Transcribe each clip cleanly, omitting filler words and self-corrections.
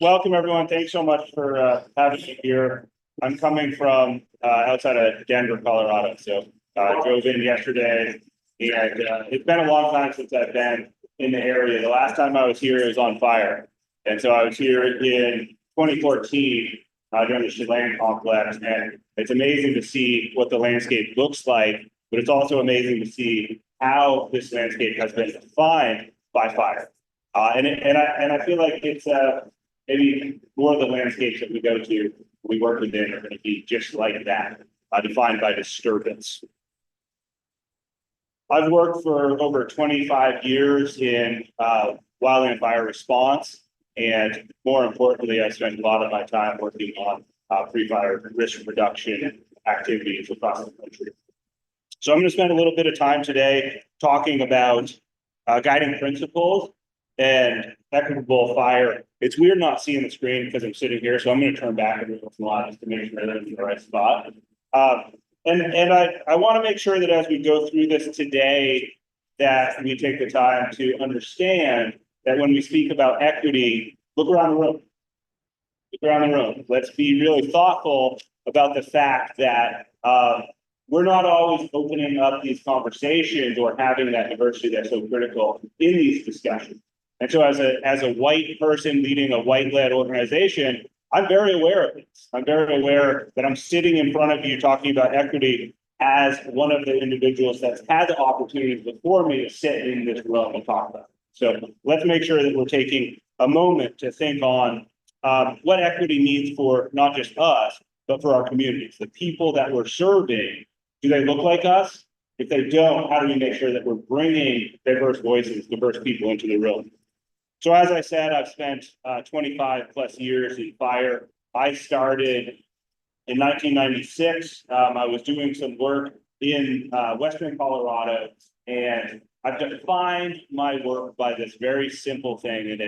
Welcome, everyone. Thanks so much for having me here. I'm coming from outside of Denver, Colorado. So drove in yesterday, and it's been a long time since I've been in the area. The last time I was here, it was on fire. And so I was here in 2014 during the Chelan complex, and it's amazing to see what the landscape looks like, but it's also amazing to see how this landscape has been defined by fire. And I feel like it's maybe more of the landscapes that we go to, we work within, are going to be just like that, defined by disturbance. I've worked for over 25 years in wildland fire response, and more importantly, I spent a lot of my time working on pre-fire risk reduction activities across the country. So I'm going to spend a little bit of time today talking about guiding principles and equitable fire. It's weird not seeing the screen because I'm sitting here, so I'm going to turn back and look a lot just to make sure that I'm in the right spot. And I want to make sure that as we go through this today, that we take the time to understand that when we speak about equity, look around the room. Look around the room. Let's be really thoughtful about the fact that we're not always opening up these conversations or having that diversity that's so critical in these discussions. And so as a white person leading a white-led organization, I'm very aware of this. I'm very aware that I'm sitting in front of you talking about equity as one of the individuals that's had the opportunities before me to sit in this room and talk about it. So let's make sure that we're taking a moment to think on what equity means for not just us, but for our communities, the people that we're serving. Do they look like us? If they don't, how do we make sure that we're bringing diverse voices, diverse people into the room? So as I said, I've spent 25 plus years in fire. I started in 1996. I was doing some work in Western Colorado, and I've defined my work by this very simple thing. And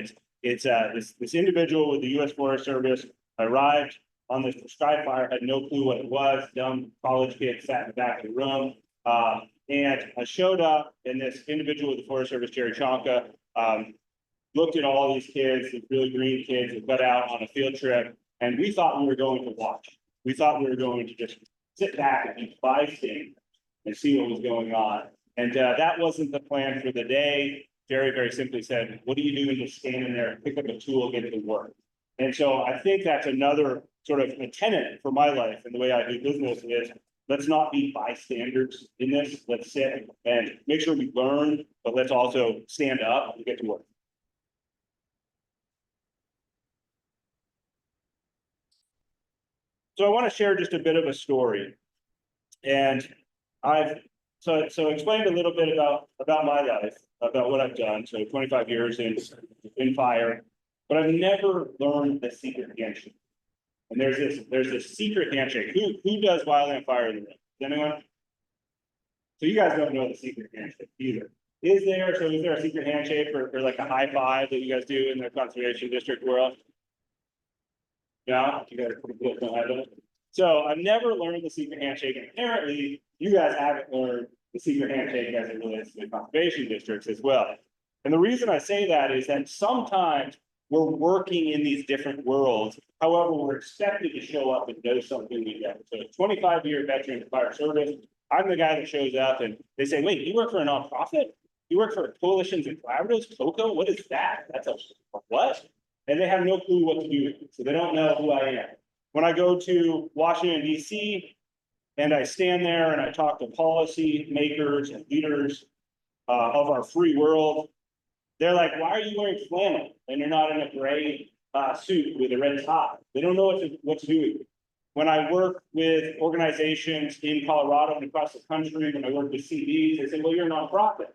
it's this individual with the U.S. Forest Service arrived on this prescribed fire, had no clue what it was, dumb college kid sat in the back of the room. And I showed up, and this individual with the Forest Service, Jerry Chonka, looked at all these kids, these really green kids that got out on a field trip, and we thought we were going to watch. We thought we were going to just sit back and be bystanders and see what was going on. And that wasn't the plan for the day. Jerry very simply said, what are you doing just standing there, pick up a tool, get to work? And so I think that's another sort of a tenet for my life and the way I do business is let's not be bystanders in this. Let's sit and make sure we learn, but let's also stand up and get to work. So I want to share just a bit of a story, and I've explained a little bit about my life, about what I've done. So 25 years in fire, but I've never learned the secret handshake. And there's this secret handshake. Who does wildland fire in the room? Anyone? So you guys don't know the secret handshake either. Is there a secret handshake for like a high five that you guys do in the conservation district world? Yeah, you guys are pretty close on that. So I've never learned the secret handshake, and apparently you guys haven't learned the secret handshake as it relates to the conservation districts as well. And the reason I say that is that sometimes we're working in these different worlds. However, we're expected to show up and know something we get. So 25-year veteran of fire service, I'm the guy that shows up and they say, wait, you work for a nonprofit? You work for coalitions and collaboratives? COCO? What is that? That's a what? And they have no clue what to do with it. So they don't know who I am. When I go to Washington, D.C., and I stand there and I talk to policy makers and leaders of our free world, they're like, why are you wearing flannel and you're not in a gray suit with a red top? They don't know what to do with it. When I work with organizations in Colorado and across the country, when I work with CDs, they say, well, you're a nonprofit.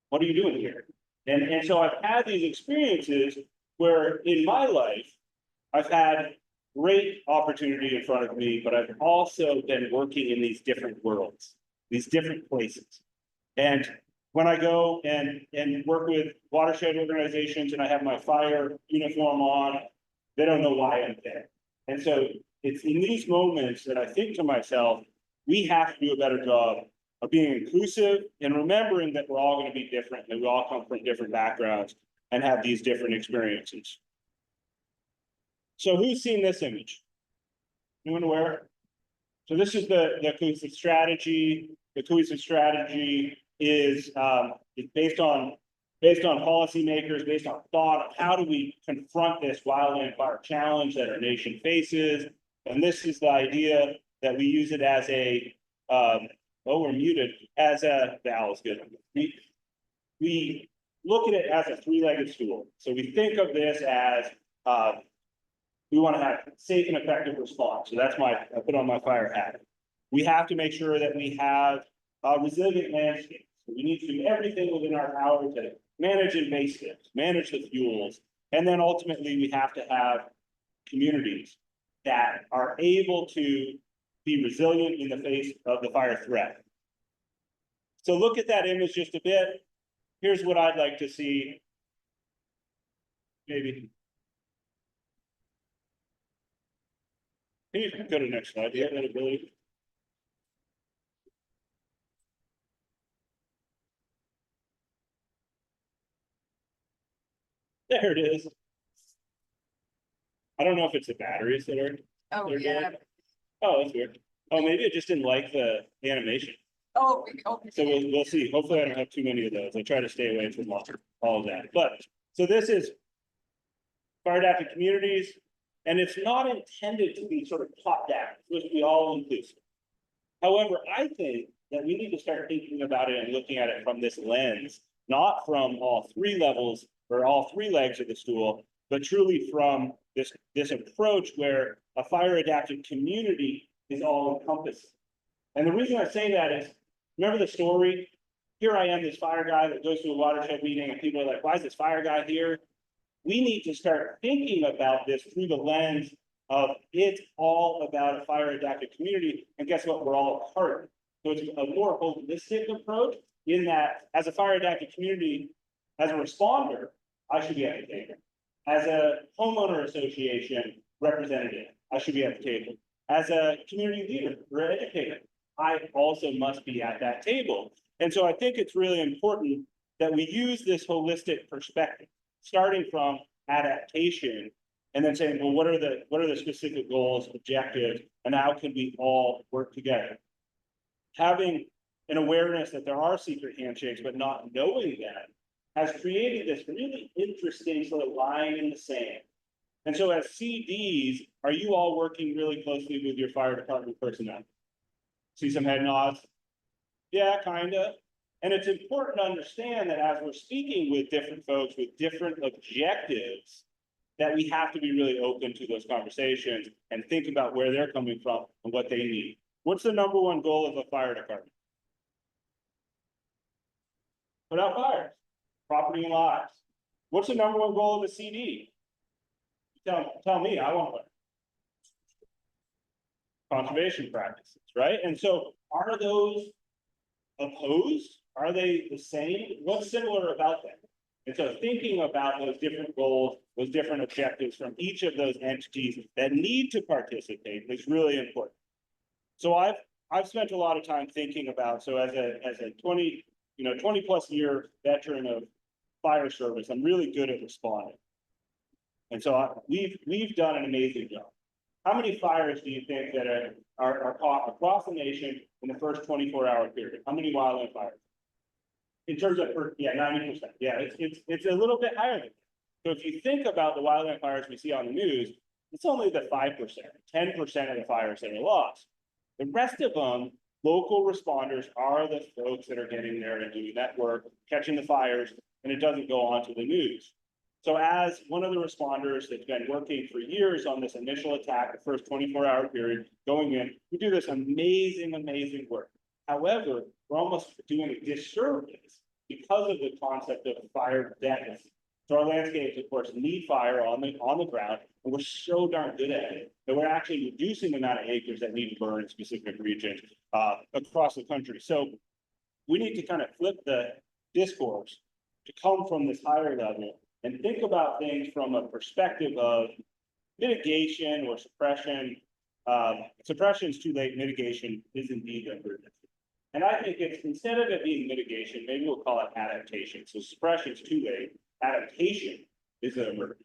What are you doing here? And so I've had these experiences where in my life, I've had great opportunity in front of me, but I've also been working in these different worlds, these different places. And when I go and work with watershed organizations and I have my fire uniform on, they don't know why I'm there. And so it's in these moments that I think to myself, we have to do a better job of being inclusive and remembering that we're all going to be different, that we all come from different backgrounds and have these different experiences. So who's seen this image? Anyone aware? So this is the cohesive strategy. The cohesive strategy is based on policymakers, based on thought of how do we confront this wildland fire challenge that our nation faces. And this is the idea that we use it as a we're muted, as a Val's good. We look at it as a three-legged stool. So we think of this as we want to have safe and effective response. So that's I put on my fire hat. We have to make sure that we have resilient landscapes. So we need to do everything within our power to manage invasives, manage the fuels, and then ultimately we have to have communities that are able to be resilient in the face of the fire threat. So look at that image just a bit. Here's what I'd like to see. Maybe. Can you go to the next slide? Do you have that ability? There it is. I don't know if it's the batteries that are. Oh, yeah. Going. Oh, that's weird. Oh, maybe it just didn't like the animation. Oh, so we'll see. Hopefully I don't have too many of those. I try to stay away from all of that. But so this is fire adapted communities, and it's not intended to be sort of top down. It's supposed to be all inclusive. However, I think that we need to start thinking about it and looking at it from this lens, not from all three levels or all three legs of the stool, but truly from this approach where a fire adapted community is all encompassing. And the reason I say that is, remember the story? Here I am, this fire guy that goes to a watershed meeting and people are like, why is this fire guy here? We need to start thinking about this through the lens of it's all about a fire adapted community. And guess what? We're all a part. So it's a more holistic approach in that as a fire adapted community, as a responder, I should be at the table. As a homeowner association representative, I should be at the table. As a community leader or educator, I also must be at that table. And so I think it's really important that we use this holistic perspective, starting from adaptation and then saying, well, what are the specific goals, objectives, and how can we all work together? Having an awareness that there are secret handshakes, but not knowing that has created this really interesting sort of line in the sand. And so as CDs, are you all working really closely with your fire department personnel? See some head nods? Yeah, kind of. And it's important to understand that as we're speaking with different folks with different objectives, that we have to be really open to those conversations and think about where they're coming from and what they need. What's the number one goal of a fire department? Put out fires, property and lives. What's the number one goal of a CD? Tell me, I want one. Conservation practices, right? And so are those opposed? Are they the same? What's similar about them? And so thinking about those different goals, those different objectives from each of those entities that need to participate is really important. So I've spent a lot of time thinking about, so as a 20 plus year veteran of fire service, I'm really good at responding. And so we've done an amazing job. How many fires do you think that are caught across the nation in the first 24-hour period? How many wildland fires? In terms of, 90%. Yeah, it's a little bit higher than that. So if you think about the wildland fires we see on the news, it's only the 5%, 10% of the fires that are lost. The rest of them, local responders are the folks that are getting there and doing that work, catching the fires, and it doesn't go on to the news. So as one of the responders that's been working for years on this initial attack, the first 24-hour period, going in, we do this amazing, amazing work. However, we're almost doing a disservice because of the concept of fire death. So our landscapes, of course, need fire on the ground, and we're so darn good at it that we're actually reducing the amount of acres that need to burn in specific regions across the country. So we need to kind of flip the discourse to come from this higher level and think about things from a perspective of mitigation or suppression. Suppression is too late, mitigation is indeed emergency. And I think it's, instead of it being mitigation, maybe we'll call it adaptation. So suppression is too late, adaptation is an emergency.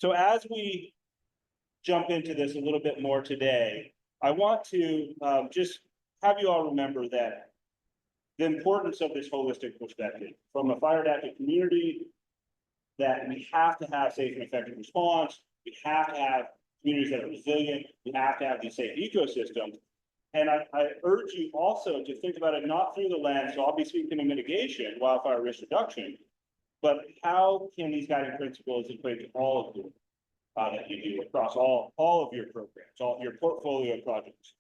So as we jump into this a little bit more today, I want to just have you all remember that the importance of this holistic perspective from a fire adapted community, that we have to have safe and effective response. We have to have communities that are resilient. We have to have these safe ecosystems. And I urge you also to think about it not through the lens, so I'll be speaking of mitigation, wildfire risk reduction, but how can these guiding principles equate to all of you that you do across all of your programs, all your portfolio projects.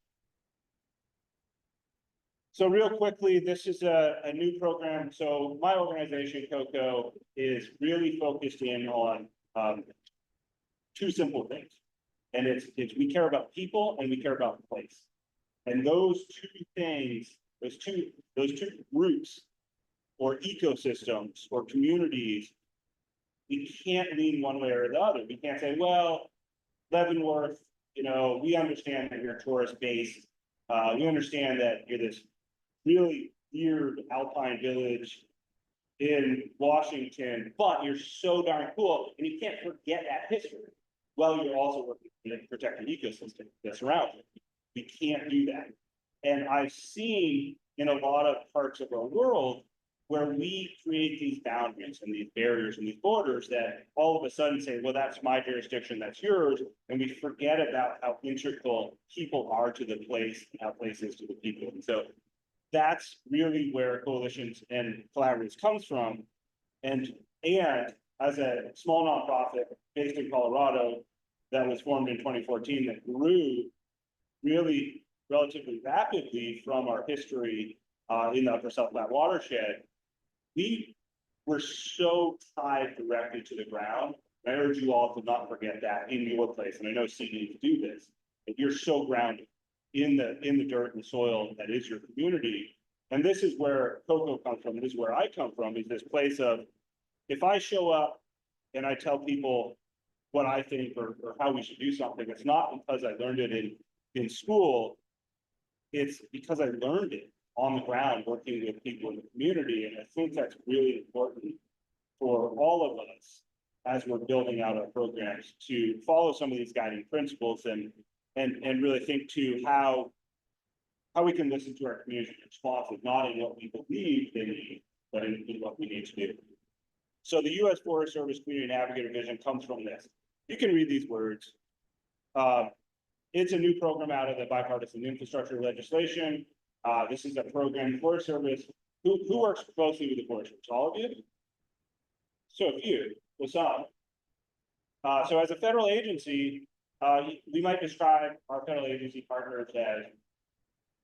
So real quickly, this is a new program. So my organization, COCO, is really focused in on two simple things. And it's we care about people and we care about place. And those two things, those two groups or ecosystems or communities, we can't lean one way or the other. We can't say, well, Leavenworth, you know, we understand that you're tourist based. We understand that you're this really weird alpine village in Washington, but you're so darn cool, and you can't forget that history. Well, you're also working to protect the ecosystem that's around you. We can't do that. And I've seen in a lot of parts of our world where we create these boundaries and these barriers and these borders that all of a sudden say, well, that's my jurisdiction, that's yours. And we forget about how integral people are to the place and how place is to the people. And so that's really where coalitions and collaboratives comes from. And as a small nonprofit based in Colorado that was formed in 2014 that grew really relatively rapidly from our history in the Upper South Platte watershed, we were so tied directly to the ground. I urge you all to not forget that in your place. And I know cities do this, but you're so grounded in the dirt and soil that is your community. And this is where COCO comes from. This is where I come from, is this place of, if I show up and I tell people what I think or how we should do something, it's not because I learned it in school. It's because I learned it on the ground, working with people in the community. And I think that's really important for all of us as we're building out our programs to follow some of these guiding principles and really think to how we can listen to our community responses, not in what we believe they need, but in what we need to do. So the U.S. Forest Service Community Navigator Vision comes from this. You can read these words. It's a new program out of the bipartisan infrastructure legislation. This is a program, the Forest Service, who works closely with the Forest Service? All of you? So a few, well, some. So as a federal agency, we might describe our federal agency partners as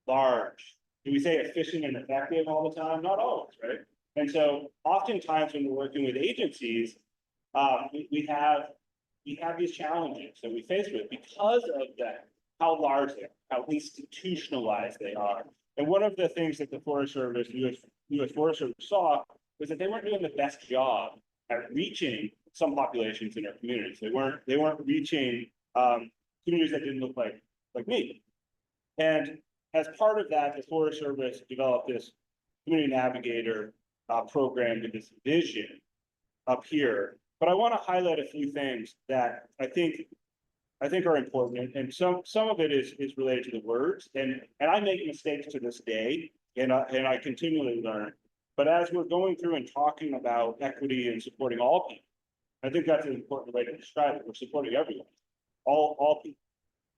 large. Do we say efficient and effective all the time? Not always, right? And so oftentimes when we're working with agencies, we have these challenges that we face with because of that, how large they are, how institutionalized they are. And one of the things that the Forest Service, U.S. Forest Service saw was that they weren't doing the best job at reaching some populations in our communities. They weren't reaching communities that didn't look like me. And as part of that, the Forest Service developed this community navigator program with this vision up here. But I want to highlight a few things that I think are important, and some of it is related to the words, and I make mistakes to this day, and I continually learn. But as we're going through and talking about equity and supporting all people, I think that's an important way to describe it. We're supporting everyone, all people.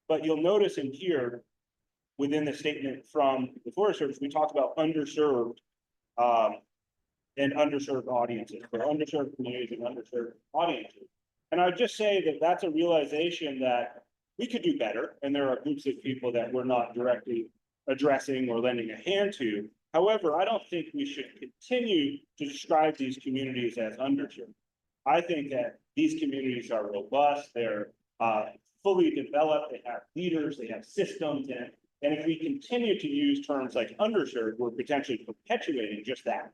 But you'll notice in here, within the statement from the Forest Service, we talked about underserved and underserved audiences, or underserved communities and underserved audiences. And I would just say that that's a realization that we could do better. And there are groups of people that we're not directly addressing or lending a hand to. However, I don't think we should continue to describe these communities as underserved. I think that these communities are robust, they're fully developed, they have leaders, they have systems, and if we continue to use terms like underserved, we're potentially perpetuating just that.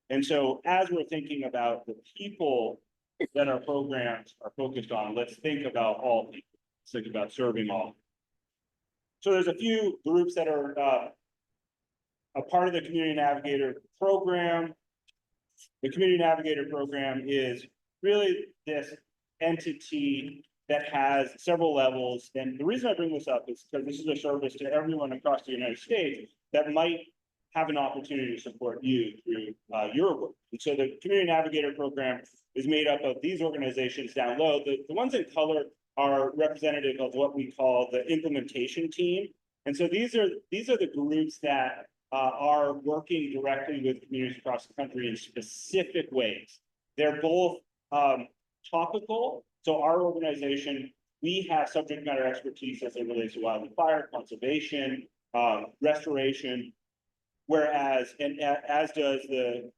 And so as we're thinking about the people that our programs are focused on, let's think about all people. Let's think about serving all. So there's a few groups that are a part of the Community Navigator program. The Community Navigator program is really this entity that has several levels. And the reason I bring this up is because this is a service to everyone across the United States that might have an opportunity to support you through your work. And so the Community Navigator program is made up of these organizations down low. The ones in color are representative of what we call the implementation team. And so these are the groups that are working directly with communities across the country in specific ways. They're both topical. So our organization, we have subject matter expertise as it relates to wildfire, conservation, restoration, whereas, and as does the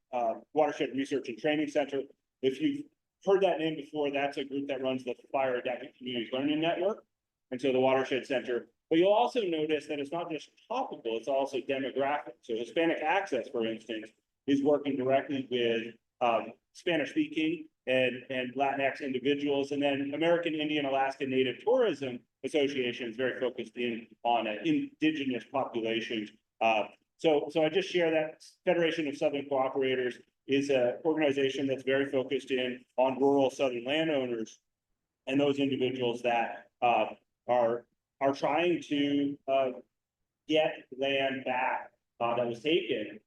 Watershed Research and Training Center. If you've heard that name before, that's a group that runs the Fire Adapting Communities Learning Network. And so the Watershed Center. But you'll also notice that it's not just topical, it's also demographic. So Hispanic Access, for instance, is working directly with Spanish speaking and Latinx individuals. And then American Indian Alaska Native Tourism Association is very focused on indigenous populations. So I just share that Federation of Southern Cooperators is an organization that's very focused on rural Southern landowners and those individuals that are trying to get land back that was taken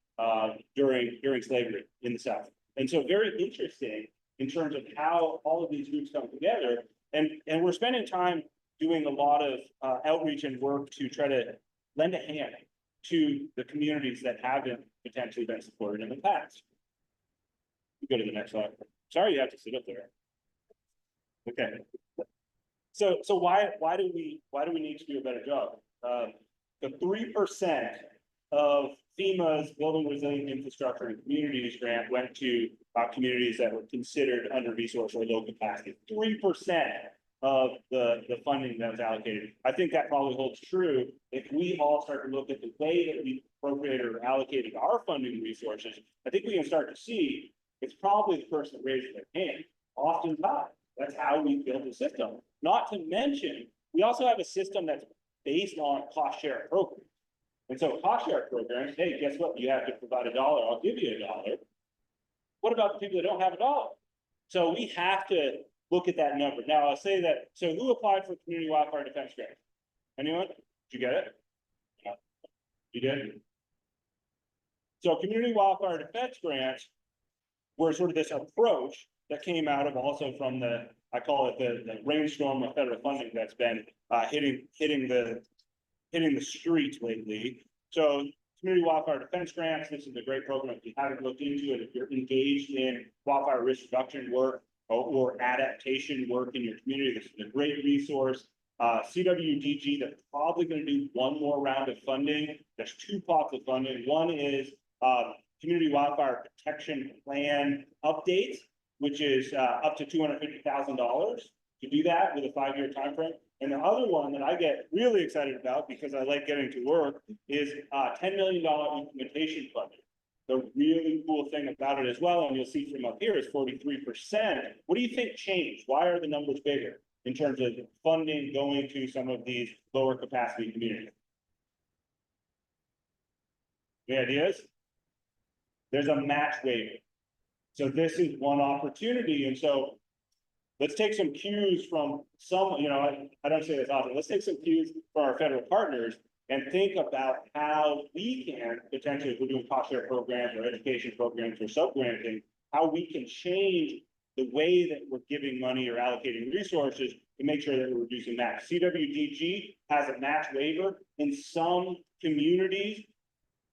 during slavery in the South. And so very interesting in terms of how all of these groups come together. And we're spending time doing a lot of outreach and work to try to lend a hand to the communities that haven't potentially been supported in the past. Go to the next slide. Sorry, you have to sit up there. Okay. So why do we need to do a better job? The 3% of FEMA's Building Resilient Infrastructure and Communities grant went to communities that were considered under-resourced or low capacity. 3% of the funding that was allocated. I think that probably holds true if we all start to look at the way that we appropriated or allocated our funding resources. I think we can start to see it's probably the person that raised their hand. Oftentimes, that's how we build the system. Not to mention, we also have a system that's based on cost share programs. And so cost share programs, hey, guess what? You have to provide $1, I'll give you $1. What about the people that don't have $1? So we have to look at that number. Now I'll say that, so who applied for Community Wildfire Defense Grant? Anyone? Did you get it? No. You did? So Community Wildfire Defense Grants were sort of this approach that came out of also from the, I call it the rainstorm of federal funding that's been hitting the street lately. So Community Wildfire Defense Grants, this is a great program. If you haven't looked into it, if you're engaged in wildfire risk reduction work or adaptation work in your community, this is a great resource. CWDG, they're probably going to do one more round of funding. There's two pots of funding. One is Community Wildfire Protection Plan updates, which is up to $250,000 to do that with a 5-year time frame. And the other one that I get really excited about because I like getting to work is $10 million implementation funding. The really cool thing about it as well, and you'll see from up here, is 43%. What do you think changed? Why are the numbers bigger in terms of funding going to some of these lower capacity communities? Any ideas? There's a match waiver. So this is one opportunity. And so let's take some cues from some, I don't say this often, let's take some cues from our federal partners and think about how we can potentially, if we're doing cost share programs or education programs or sub-granting, how we can change the way that we're giving money or allocating resources to make sure that we're reducing match. CWDG has a match waiver. In some communities,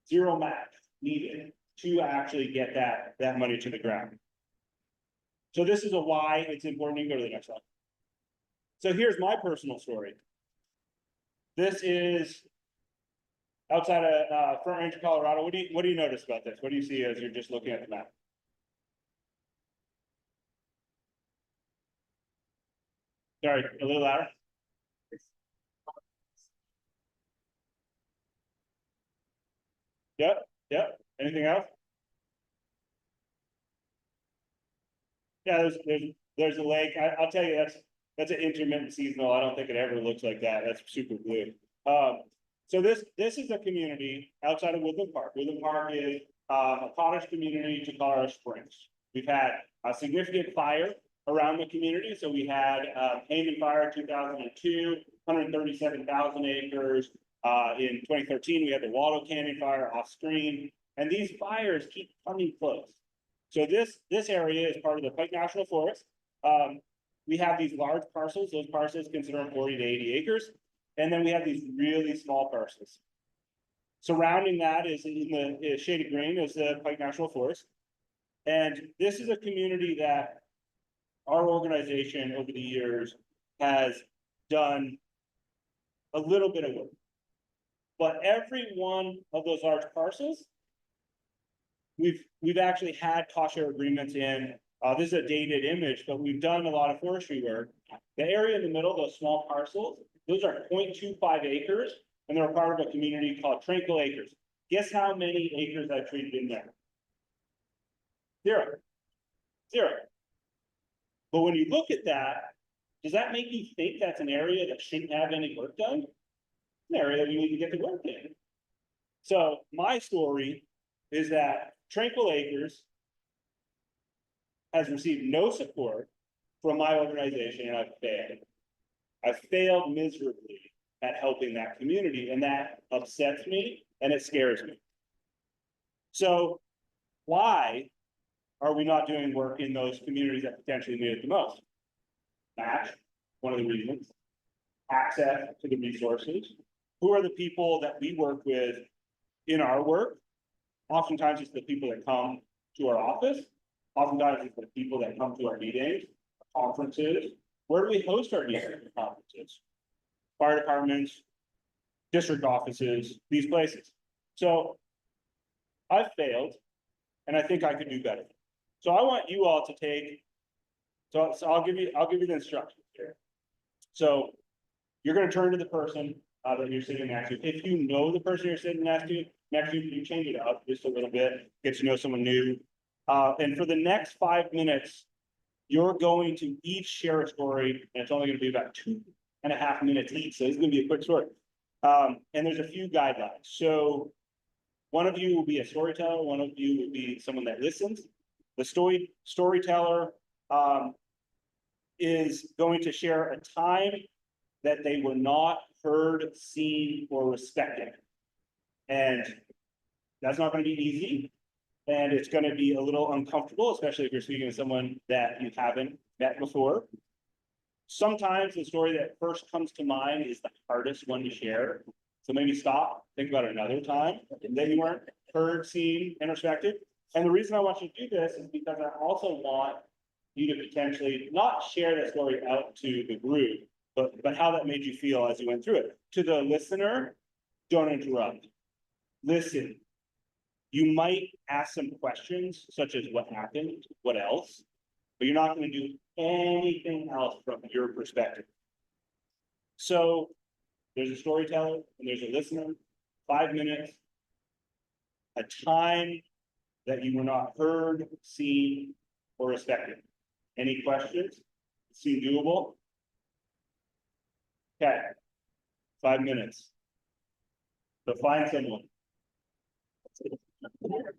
zero match needed to actually get that money to the ground. So this is a why it's important. You can go to the next slide. So here's my personal story. This is outside of Front Range, Colorado. What do you notice about this? What do you see as you're just looking at the map? Sorry, a little louder. Yep. Anything else? Yeah, there's a lake. I'll tell you that's an intermittent seasonal. I don't think it ever looks like that. That's super blue. So this is a community outside of Woodland Park. Woodland Park is a cottage community to Colorado Springs. We've had a significant fire around the community. So we had AIM Fire 2002, 137,000 acres. In 2013, we had the Waldo Canyon Fire off screen, and these fires keep coming close. So this area is part of the Pike National Forest. We have these large parcels. Those parcels consider 40 to 80 acres. And then we have these really small parcels. Surrounding that is in the shaded green is the Pike National Forest. And this is a community that our organization over the years has done a little bit of work. But every one of those large parcels, we've actually had cost share agreements in. This is a dated image, but we've done a lot of forestry work. The area in the middle, those small parcels, those are 0.25 acres, and they're a part of a community called Tranquil Acres. Guess how many acres I've treated in there? Zero. But when you look at that, does that make you think that's an area that shouldn't have any work done? An area that we need to get to work in. So my story is that Tranquil Acres has received no support from my organization, and I've failed. I've failed miserably at helping that community, and that upsets me and it scares me. So why are we not doing work in those communities that potentially need it the most? Match, one of the reasons. Access to the resources. Who are the people that we work with in our work? Oftentimes it's the people that come to our office. Oftentimes it's the people that come to our meetings, conferences. Where do we host our meetings and conferences? Fire departments, district offices, these places. So I've failed, and I think I could do better. So I want you all to take, so I'll give you the instructions here. So you're going to turn to the person that you're sitting next to. If you know the person you're sitting next to, you change it up just a little bit, get to know someone new. And for the next 5 minutes, you're going to each share a story, and it's only going to be about 2.5 minutes each. So it's going to be a quick story. And there's a few guidelines. So one of you will be a storyteller, one of you will be someone that listens. The storyteller is going to share a time that they were not heard, seen, or respected. And that's not going to be easy. And it's going to be a little uncomfortable, especially if you're speaking to someone that you haven't met before. Sometimes the story that first comes to mind is the hardest one to share. So maybe stop, think about another time that you weren't heard, seen, and respected. And the reason I want you to do this is because I also want you to potentially not share that story out to the group, but how that made you feel as you went through it. To the listener, don't interrupt. Listen. You might ask some questions, such as what happened, what else, but you're not going to do anything else from your perspective. So there's a storyteller and there's a listener, 5 minutes, a time that you were not heard, seen, or respected. Any questions? Seem doable? Okay, 5 minutes. So find someone. Okay.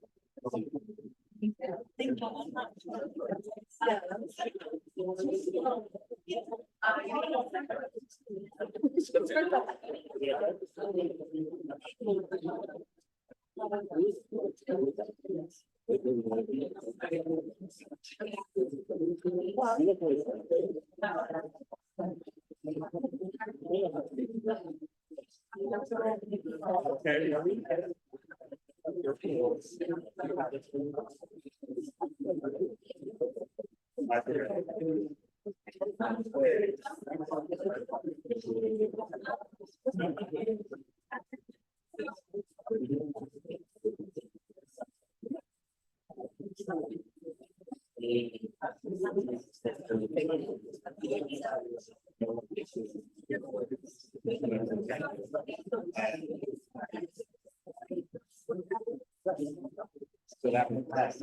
So that would pass.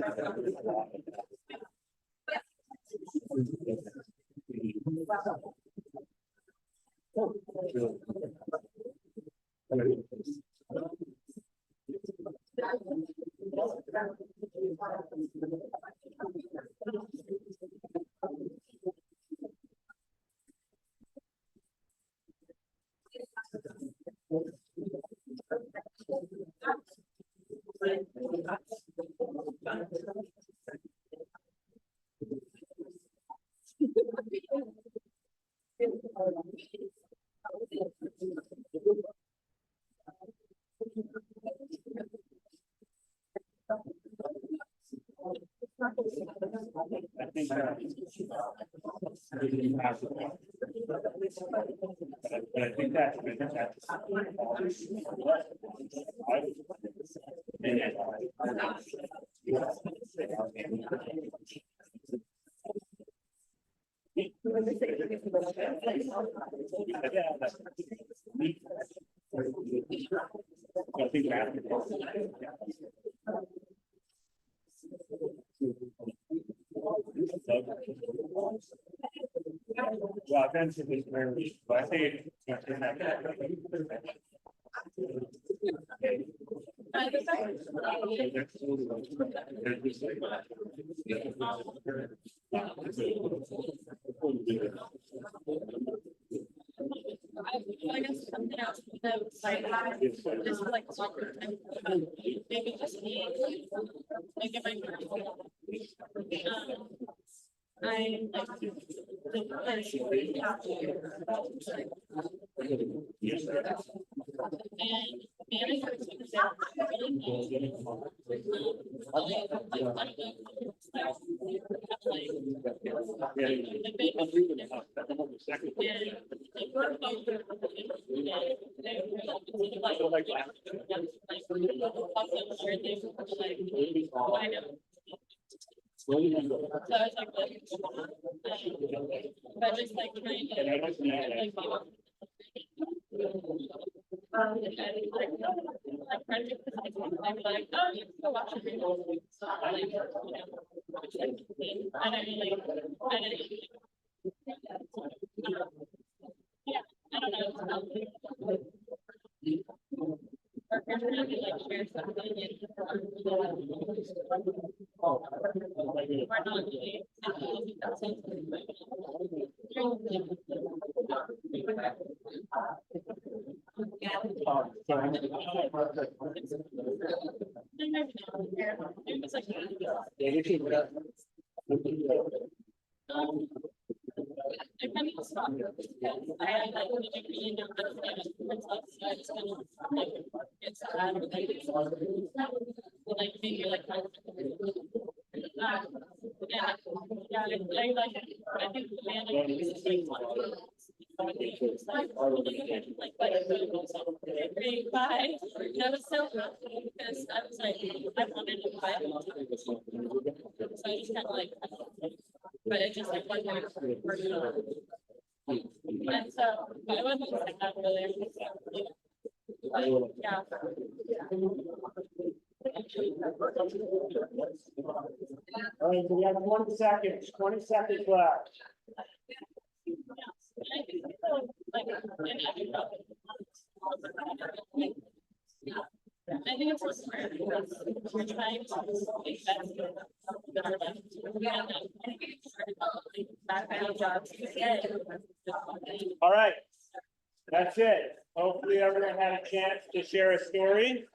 Well, that's very, but I think I guess something else that was like, just like, maybe just me, like if I like the place and managers so I was like, but just like trying to like I'm like, oh, you can go watch it. I don't yeah, I don't know. I kind of stopped because I like when you be in your myself, so I just kind of like it's like maybe like yeah, I like I think the man is like bye. That was so happy because I was like I wanted to buy it, so I just kind of like. But it's just like one more and so I wasn't like that really. Yeah. All right, we have 1 second, 20 seconds left. I think it's also smart because we're trying to make All right, that's it. Hopefully everyone had a chance to share a story.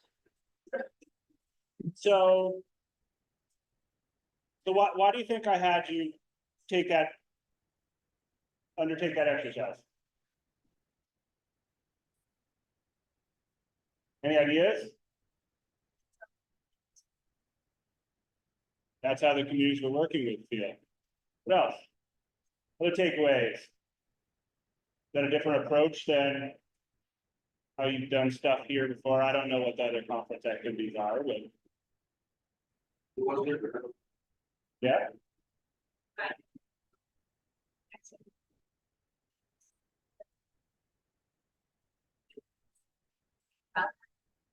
So why do you think I had you undertake that exercise? Any ideas? That's how the communities we're working with feel. What else? Other takeaways? Is that a different approach than how you've done stuff here before? I don't know what the other conference activities are, but yeah.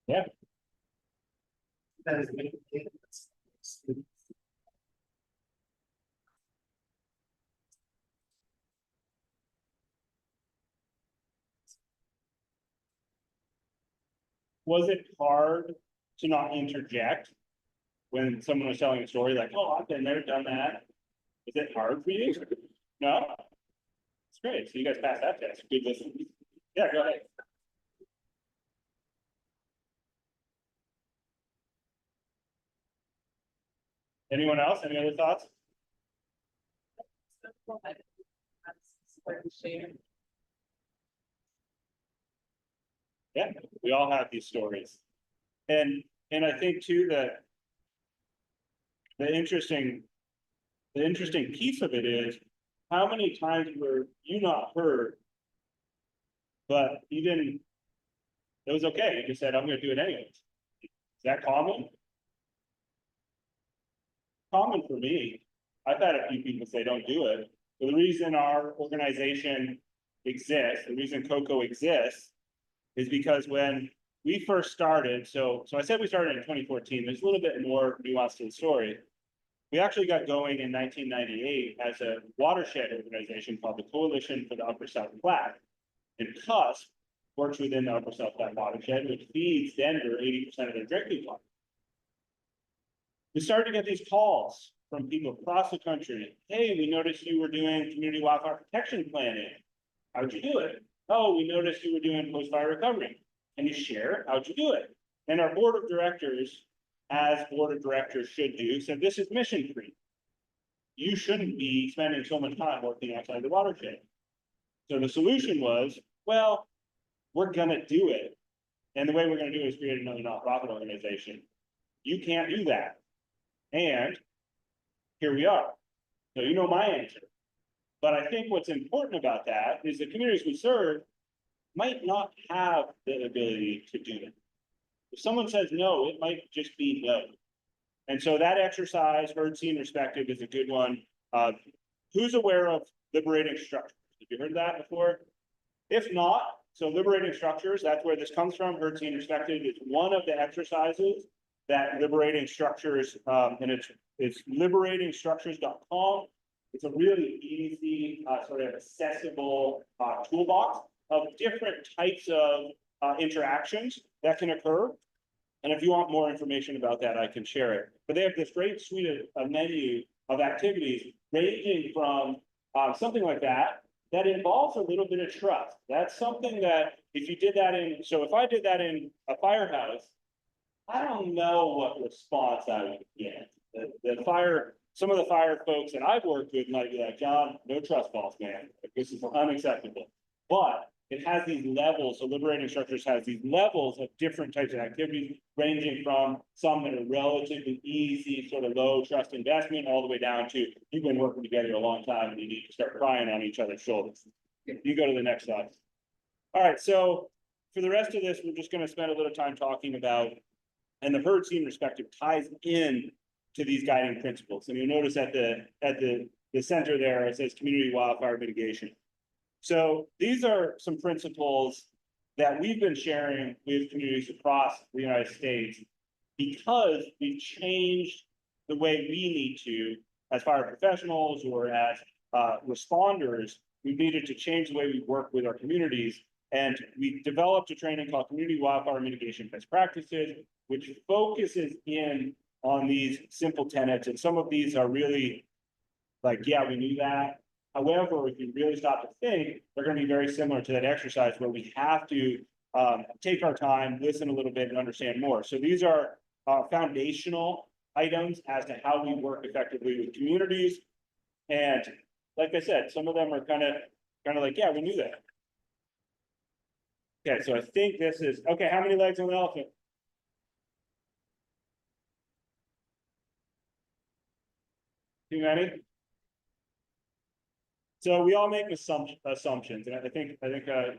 Yeah. Was it hard to not interject when someone was telling a story like, oh, I've been there, done that? Is it hard for you? No? It's great. So you guys passed that test. Good listening. Yeah, go ahead. Anyone else? Any other thoughts? Yeah, we all have these stories. And I think too that the interesting piece of it is how many times were you not heard, but you didn't, it was okay. You just said, I'm gonna do it anyways. Is that common? Common for me. I've had a few people say don't do it. But the reason our organization exists, the reason COCO exists, is because when we first started, so I said we started in 2014, there's a little bit more nuance to the story. We actually got going in 1998 as a watershed organization called the Coalition for the Upper South Platte. And CUSP works within the Upper South Platte watershed, which feeds Denver 80% of their drinking water. We started to get these calls from people across the country. Hey, we noticed you were doing community wildfire protection planning. How'd you do it? Oh, we noticed you were doing post-fire recovery. Can you share? How'd you do it? And our board of directors, as board of directors should do, said this is mission creep. You shouldn't be spending so much time working outside the watershed. So the solution was, well, we're gonna do it. And the way we're gonna do it is create another nonprofit organization. You can't do that. And here we are. So you know my answer. But I think what's important about that is the communities we serve might not have the ability to do it. If someone says no, it might just be no. And so that exercise, heard, seen, respected, is a good one. Who's aware of liberating structures? Have you heard that before? If not, so liberating structures, that's where this comes from. Heard, seen, respected is one of the exercises that liberating structures, and it's liberatingstructures.com. It's a really easy, sort of accessible toolbox of different types of interactions that can occur. And if you want more information about that, I can share it. But they have this great suite of menu of activities ranging from something like that involves a little bit of trust. That's something that if you did that so if I did that in a firehouse, I don't know what response I would get. Some of the fire folks that I've worked with might be like, John, no trust falls, man. This is unacceptable. But it has these levels, so liberating structures has these levels of different types of activities, ranging from some that are relatively easy, sort of low trust investment, all the way down to you've been working together a long time and you need to start crying on each other's shoulders. You go to the next slide. All right, so for the rest of this, we're just going to spend a little time talking about, and the heard, seen, respected ties in to these guiding principles. And you'll notice at the center there, it says community wildfire mitigation. So these are some principles that we've been sharing with communities across the United States because we've changed the way we need to, as fire professionals or as responders, we needed to change the way we work with our communities. And we developed a training called Community Wildfire Mitigation Best Practices, which focuses in on these simple tenets. And some of these are really like, yeah, we knew that. However, if you really stop to think, they're going to be very similar to that exercise where we have to take our time, listen a little bit, and understand more. So these are foundational items as to how we work effectively with communities. And like I said, some of them are kind of like, yeah, we knew that. Okay, so I think this is, okay, how many legs on an elephant? Too many? So we all make assumptions, and I think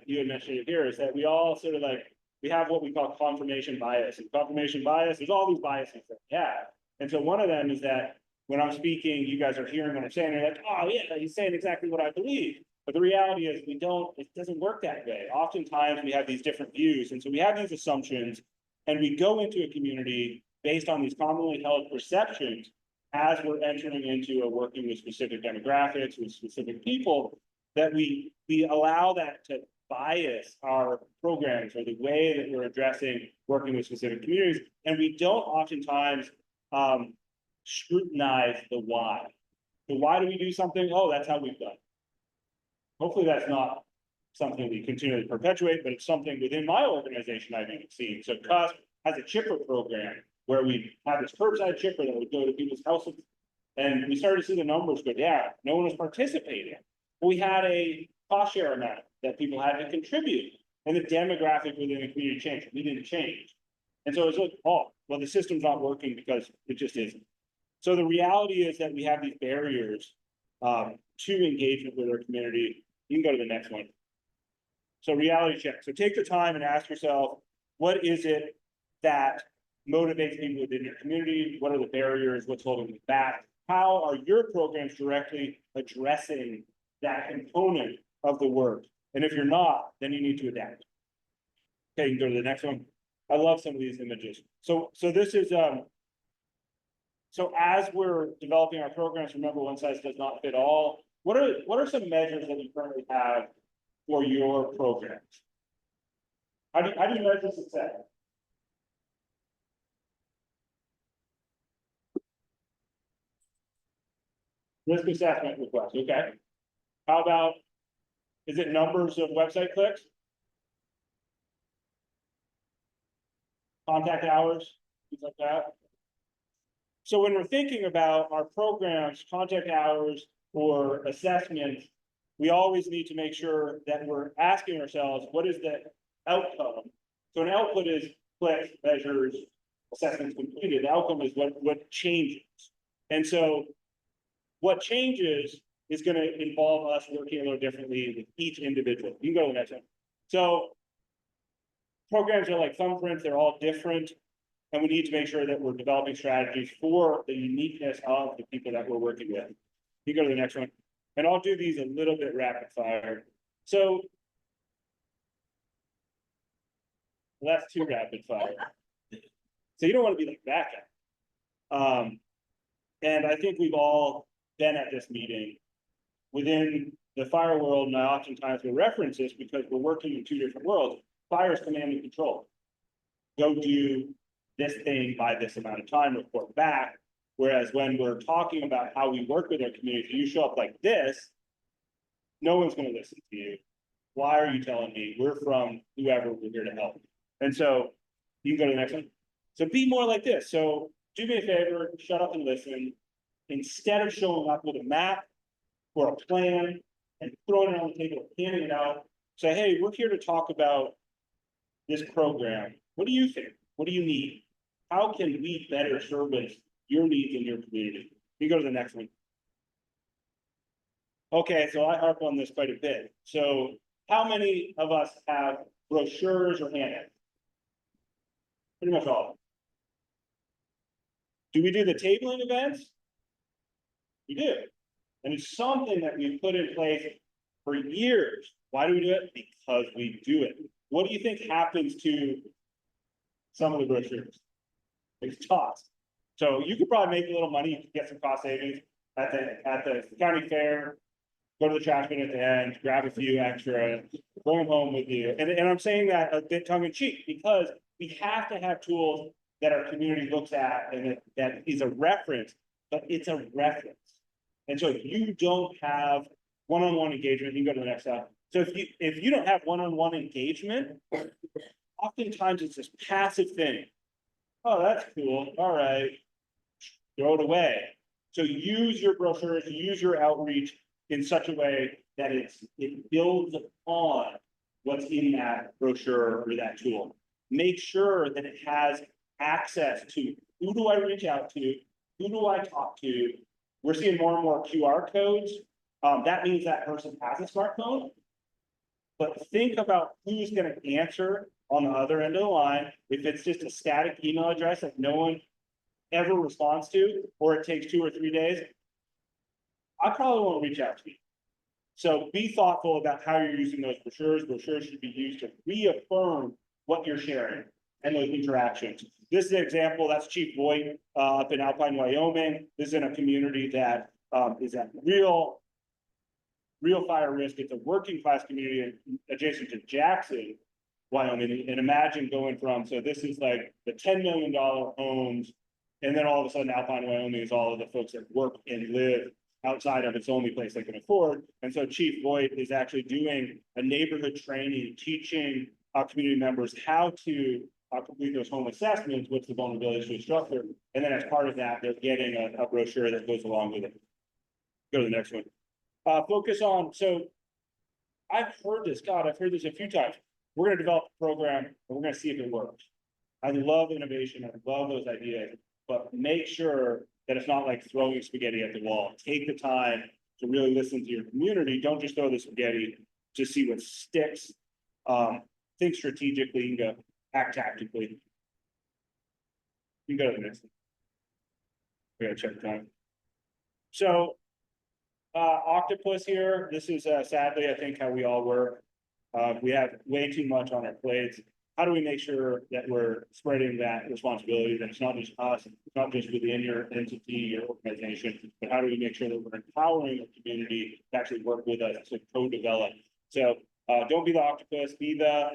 you had mentioned it here, is that we all sort of like, we have what we call confirmation bias. And confirmation bias, there's all these biases that we have. And so one of them is that when I'm speaking, you guys are hearing what I'm saying, and you're like, oh yeah, he's saying exactly what I believe. But the reality is it doesn't work that way. Oftentimes we have these different views. And so we have these assumptions, and we go into a community based on these commonly held perceptions as we're entering into working with specific demographics, with specific people, that we allow that to bias our programs or the way that we're addressing working with specific communities. And we don't oftentimes scrutinize the why. So why do we do something? Oh, that's how we've done. Hopefully that's not something we continually perpetuate, but it's something within my organization I've even seen. So CUSP has a chipper program where we had this curbside chipper that would go to people's houses. And we started to see the numbers go down. No one was participating. We had a cost share amount that people had to contribute. And the demographic within the community changed. We didn't change. And so it's like, oh, well, the system's not working because it just isn't. So the reality is that we have these barriers to engagement with our community. You can go to the next one. So reality check. So take the time and ask yourself, what is it that motivates people within your community? What are the barriers? What's holding them back? How are your programs directly addressing that component of the work? And if you're not, then you need to adapt. Okay, you can go to the next one. I love some of these images. So this is so as we're developing our programs, remember one size does not fit all. What are some measures that you currently have for your programs? How do you measure success? Risk assessment request, okay. How about, is it numbers of website clicks? Contact hours, things like that? So when we're thinking about our programs, contact hours, or assessments, we always need to make sure that we're asking ourselves, what is the outcome? So an output is clicks, measures, assessments completed. The outcome is what changes. And so what changes is going to involve us working a little differently with each individual. You can go to the next one. So programs are like thumbprints, they're all different. And we need to make sure that we're developing strategies for the uniqueness of the people that we're working with. You go to the next one. And I'll do these a little bit rapid fire. So that's too rapid fire. So you don't want to be like that guy. And I think we've all been at this meeting within the fire world, and I oftentimes will reference this because we're working in two different worlds. Fire is command and control. Go do this thing by this amount of time, report back. Whereas when we're talking about how we work with our community, if you show up like this, no one's going to listen to you. Why are you telling me? We're from whoever, we're here to help. And so you can go to the next one. So be more like this. So do me a favor, shut up and listen. Instead of showing up with a map or a plan and throwing it on the table, handing it out, say, hey, we're here to talk about this program. What do you think? What do you need? How can we better service your needs in your community? You go to the next one. Okay, so I harp on this quite a bit. So how many of us have brochures or handouts? Pretty much all. Do we do the tabling events? We do. And it's something that we've put in place for years. Why do we do it? Because we do it. What do you think happens to some of the brochures? It's tossed. So you could probably make a little money, you could get some cost savings at the county fair, go to the trash bin at the end, grab a few extra, bring them home with you. And I'm saying that a bit tongue in cheek because we have to have tools that our community looks at and that is a reference, but it's a reference. And so if you don't have one-on-one engagement, you can go to the next slide. So if you don't have one-on-one engagement, oftentimes it's this passive thing. Oh, that's cool. All right. Throw it away. So use your brochures, use your outreach in such a way that it builds upon what's in that brochure or that tool. Make sure that it has access to who do I reach out to, who do I talk to. We're seeing more and more QR codes. That means that person has a smartphone. But think about who's going to answer on the other end of the line. If it's just a static email address that no one ever responds to, or it takes 2 or 3 days, I probably won't reach out to you. So be thoughtful about how you're using those brochures. Brochures should be used to reaffirm what you're sharing and those interactions. This is an example, that's Chief Voigt up in Alpine, Wyoming. This is in a community that is at real fire risk. It's a working class community adjacent to Jackson, Wyoming. And imagine going from, so this is like the $10 million homes, and then all of a sudden Alpine, Wyoming is all of the folks that work and live outside of its only place they can afford. And so Chief Voigt is actually doing a neighborhood training, teaching community members how to complete those home assessments, what's the vulnerabilities to the structure, and then as part of that, they're getting a brochure that goes along with it. Go to the next one. Focus on, so I've heard this, God, I've heard this a few times. We're gonna develop a program and we're gonna see if it works. I love innovation, I love those ideas, but make sure that it's not like throwing spaghetti at the wall. Take the time to really listen to your community. Don't just throw the spaghetti to see what sticks. Think strategically and go act tactically. You can go to the next one. We gotta check time. So, octopus here, this is sadly, I think, how we all work. We have way too much on our plates. How do we make sure that we're spreading that responsibility, that it's not just us, it's not just within your entity, your organization, but how do we make sure that we're empowering the community to actually work with us to co-develop? So don't be the octopus, be the,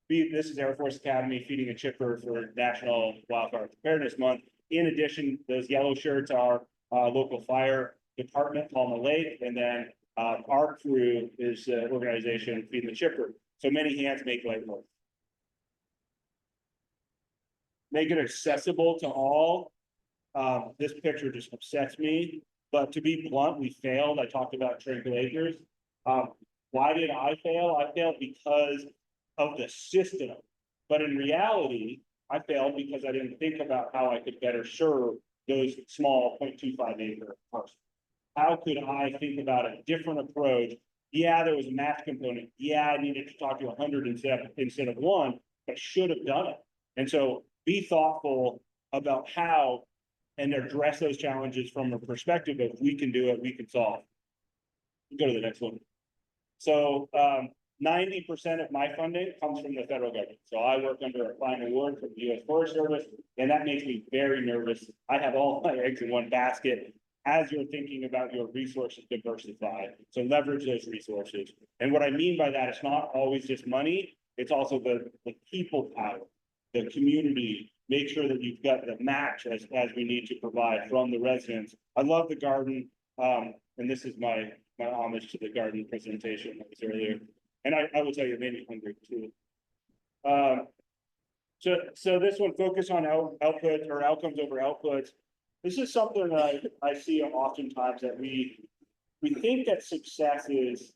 this is Air Force Academy feeding a chipper for National Wildfire Preparedness Month. In addition, those yellow shirts are local fire department, Palmer Lake, and then our crew is the organization feeding the chipper. So many hands make light work. Make it accessible to all. This picture just upsets me, but to be blunt, we failed. I talked about Tranquil Acres. Why did I fail? I failed because of the system. But in reality, I failed because I didn't think about how I could better serve those small 0.25 acre parcels. How could I think about a different approach? Yeah, there was a math component. Yeah, I needed to talk to 100 instead of one, but should have done it. And so be thoughtful about how and address those challenges from a perspective of we can do it, we can solve. Go to the next one. So 90% of my funding comes from the federal government. So I work under a fine award from the U.S. Forest Service, and that makes me very nervous. I have all my eggs in one basket. As you're thinking about your resources diversified, so leverage those resources. And what I mean by that, it's not always just money, it's also the people power, the community, make sure that you've got the match as we need to provide from the residents. I love the garden, and this is my homage to the garden presentation that was earlier. And I will tell you, it made me hungry too. So this one, focus on output or outcomes over outputs. This is something that I see oftentimes that we think that success is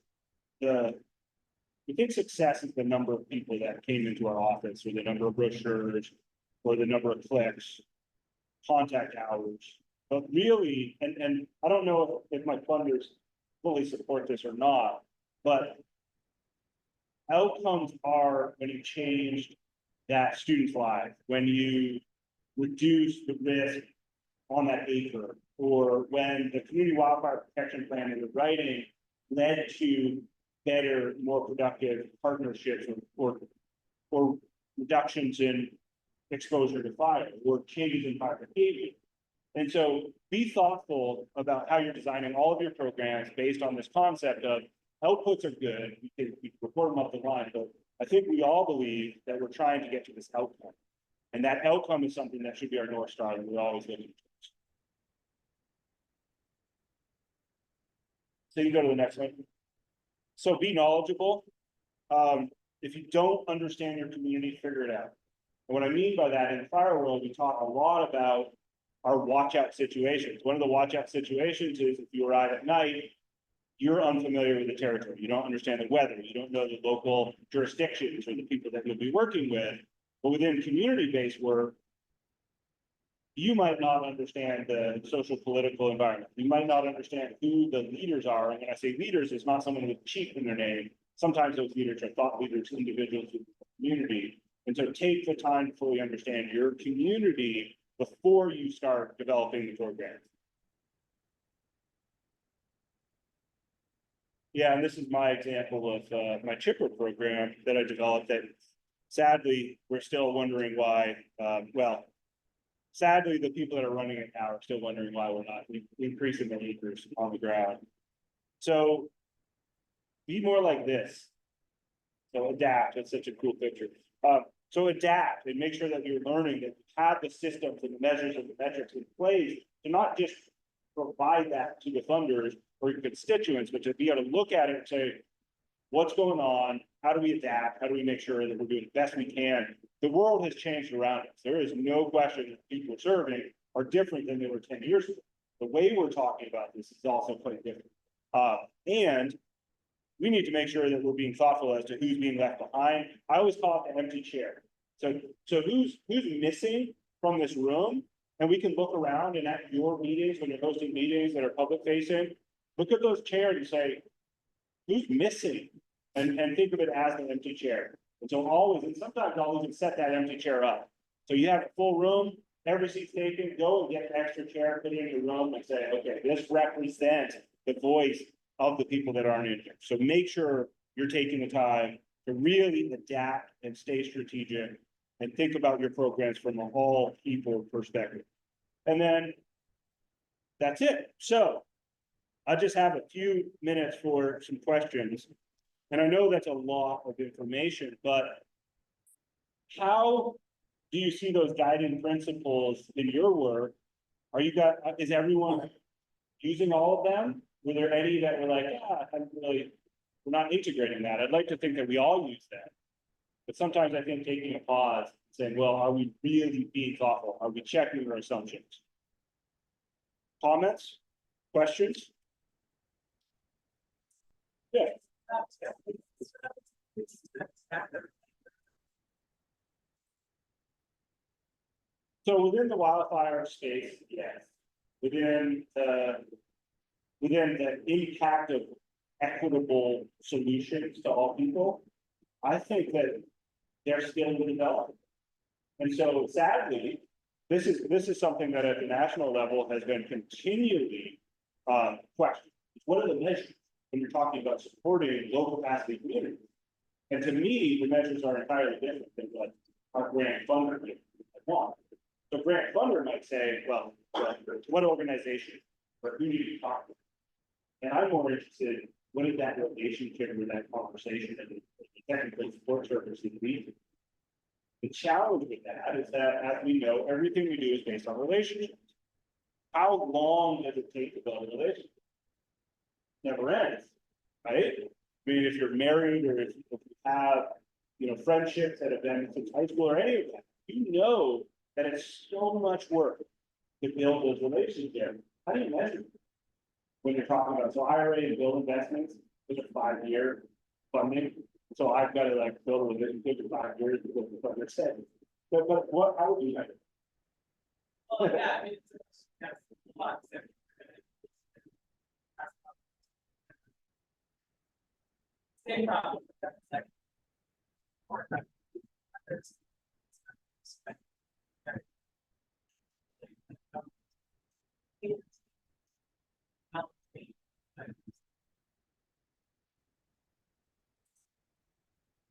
the number of people that came into our office, or the number of brochures, or the number of clicks, contact hours. But really, and I don't know if my funders fully support this or not, but outcomes are when you change that student's life, when you reduce the risk on that acre, or when the community wildfire protection plan in the writing led to better, more productive partnerships, or reductions in exposure to fire, or changes in fire behavior. And so be thoughtful about how you're designing all of your programs based on this concept of outputs are good, we can report them up the line, but I think we all believe that we're trying to get to this outcome. And that outcome is something that should be our North Star, and we're always looking. So you go to the next one. So be knowledgeable. If you don't understand your community, figure it out. And what I mean by that, in the fire world, we talk a lot about our watch out situations. One of the watch out situations is if you arrive at night, you're unfamiliar with the territory. You don't understand the weather. You don't know the local jurisdictions or the people that you'll be working with. But within community-based work, you might not understand the social political environment. You might not understand who the leaders are. And when I say leaders, it's not someone with chief in their name. Sometimes those leaders are thought leaders, individuals in the community. And so take the time to fully understand your community before you start developing the program. Yeah, and this is my example of my chipper program that I developed that sadly, we're still wondering why, sadly, the people that are running it now are still wondering why we're not increasing the acres on the ground. So be more like this. So adapt, it's such a cool picture. So adapt and make sure that you're learning, that you have the systems and the measures and the metrics in place to not just provide that to the funders or your constituents, but to be able to look at it and say, what's going on? how do we adapt? How do we make sure that we're doing the best we can? The world has changed around us. There is no question that people we're serving are different than they were 10 years ago. The way we're talking about this is also quite different. And we need to make sure that we're being thoughtful as to who's being left behind. I always call it the empty chair. So who's missing from this room? And we can look around and at your meetings, when you're hosting meetings that are public facing, look at those chairs and say, who's missing? And think of it as an empty chair. And so always, and sometimes I'll even set that empty chair up. So you have a full room, every seat's taken, go and get an extra chair, put it in your room and say, okay, this represents the voice of the people that aren't in here. So make sure you're taking the time to really adapt and stay strategic and think about your programs from a whole people perspective. And then that's it. So I just have a few minutes for some questions. And I know that's a lot of information, but how do you see those guiding principles in your work? Is everyone using all of them? Were there any that were like, yeah, we're not integrating that? I'd like to think that we all use that. But sometimes I think taking a pause, saying, well, are we really being thoughtful? Are we checking our assumptions? Comments? Questions? Yeah. So within the wildfire space, yes. Within the impact of equitable solutions to all people, I think that they're still developing. And so sadly, this is something that at the national level has been continually questioned. What are the measures when you're talking about supporting low capacity communities? And to me, the measures are entirely different than what our grant funder want. So grant funder might say, well, what organization or who do you talk to? And I'm more interested in what is that relationship or that conversation and the technical support services lead to. The challenge with that is that, as we know, everything we do is based on relationships. How long does it take to build a relationship? Never ends, right? I mean, if you're married or if you have, friendships that have been since high school or any of that, you know that it's so much work to build those relationships. How do you measure it? When you're talking about, so IRA and build investments, those are 5-year funding. So I've got to build a relationship for 5 years to what the funder said. But how would you measure? Well, yeah, I mean, that's a lot. Same problem.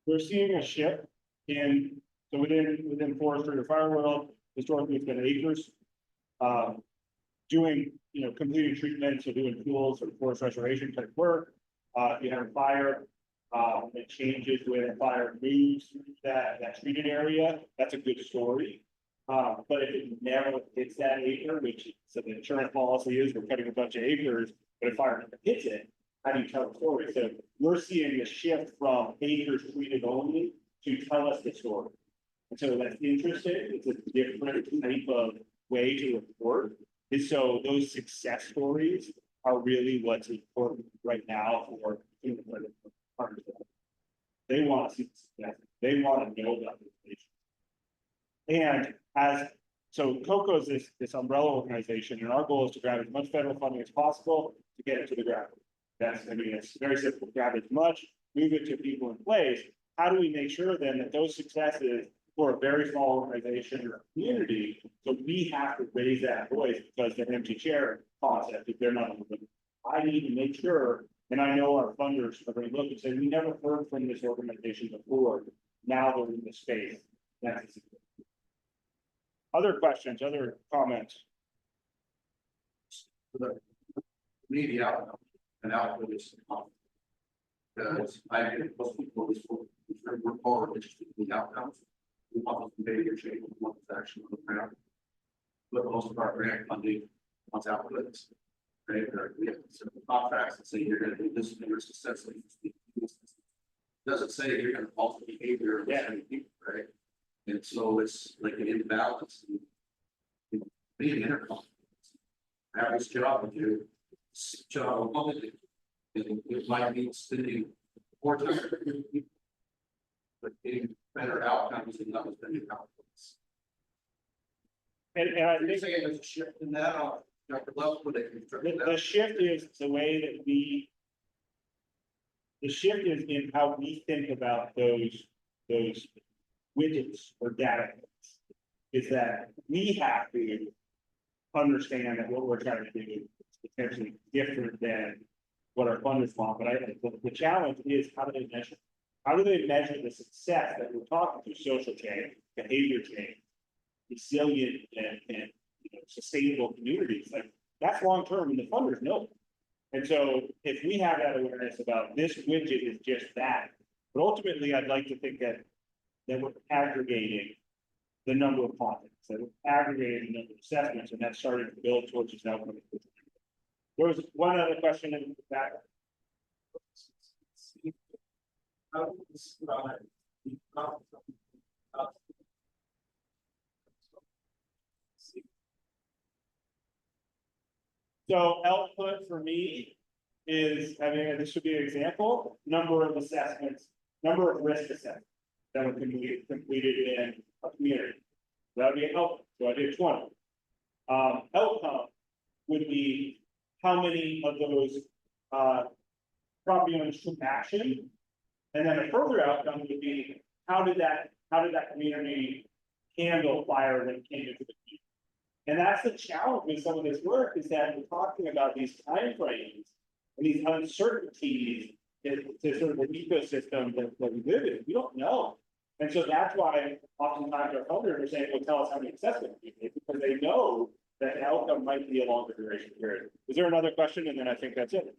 We're seeing a shift within forestry or fire world. Historically, it's been acres. Doing, completing treatments or doing fuels or forest restoration type work. If you have a fire, it changes when fire moves through that treated area. That's a good story. But if it never hits that acre, so the insurance policy is we're cutting a bunch of acres, but if fire never hits it, how do you tell the story? So we're seeing a shift from acres treated only to tell us the story. And so that's interesting. It's a different type of way to report. And so those success stories are really what's important right now for partners. They want to see success. They want to know about the information. And so COCO is this umbrella organization, and our goal is to grab as much federal funding as possible to get it to the ground. It's very simple. Grab as much, move it to people in place. How do we make sure then that those successes for a very small organization or community, so we have to raise that voice because the empty chair concept, if they're not on the, I need to make sure, and I know our funders are going to look and say, we never heard from this organization before. Now they're in the space. That's other questions, other comments? Maybe outcome and output is because I think most people we're more interested in the outcomes. We want the behavior change, we want the action on the ground. But most of our grant funding wants outputs. Right? We have some contracts that say you're going to do this, and you're successfully. doesn't say you're gonna alter behavior of this many people, right? And so it's like an imbalance. Being intercom. Have this job with you, job with you. And it might be spending more time. with people, but getting better outcomes and not as many outcomes. And I You're think saying there's a shift in that on Dr. Level, but they can. the shift is the way that the shift is in how we think about those widgets or data points. Is that we have to understand that what we're trying to do is potentially different than what our funders want, but I think the challenge is how do they measure? How do they measure the success that we're talking to, social change, behavior change, resilient and sustainable communities? Like, that's long term, and the funders know. And so if we have that awareness about this widget is just that, but ultimately I'd like to think that we're aggregating the number of contents, that we're aggregating the number of assessments, and that's starting to build towards this outcome. There was one other question in the back. So output for me is, I mean, this should be an example, number of assessments, number of risk assessments that were completed in a community. That would be an output, so I did 20. Outcome would be how many of those property owners took action. And then a further outcome would be how did that community handle fire when it came into the community? And that's the challenge with some of this work, is that we're talking about these timeframes and these uncertainties to sort of the ecosystem that we live in. We don't know. And so that's why oftentimes our funders are saying, well, tell us how many assessments you did, because they know that the outcome might be a longer duration period. Is there another question? And then I think that's it.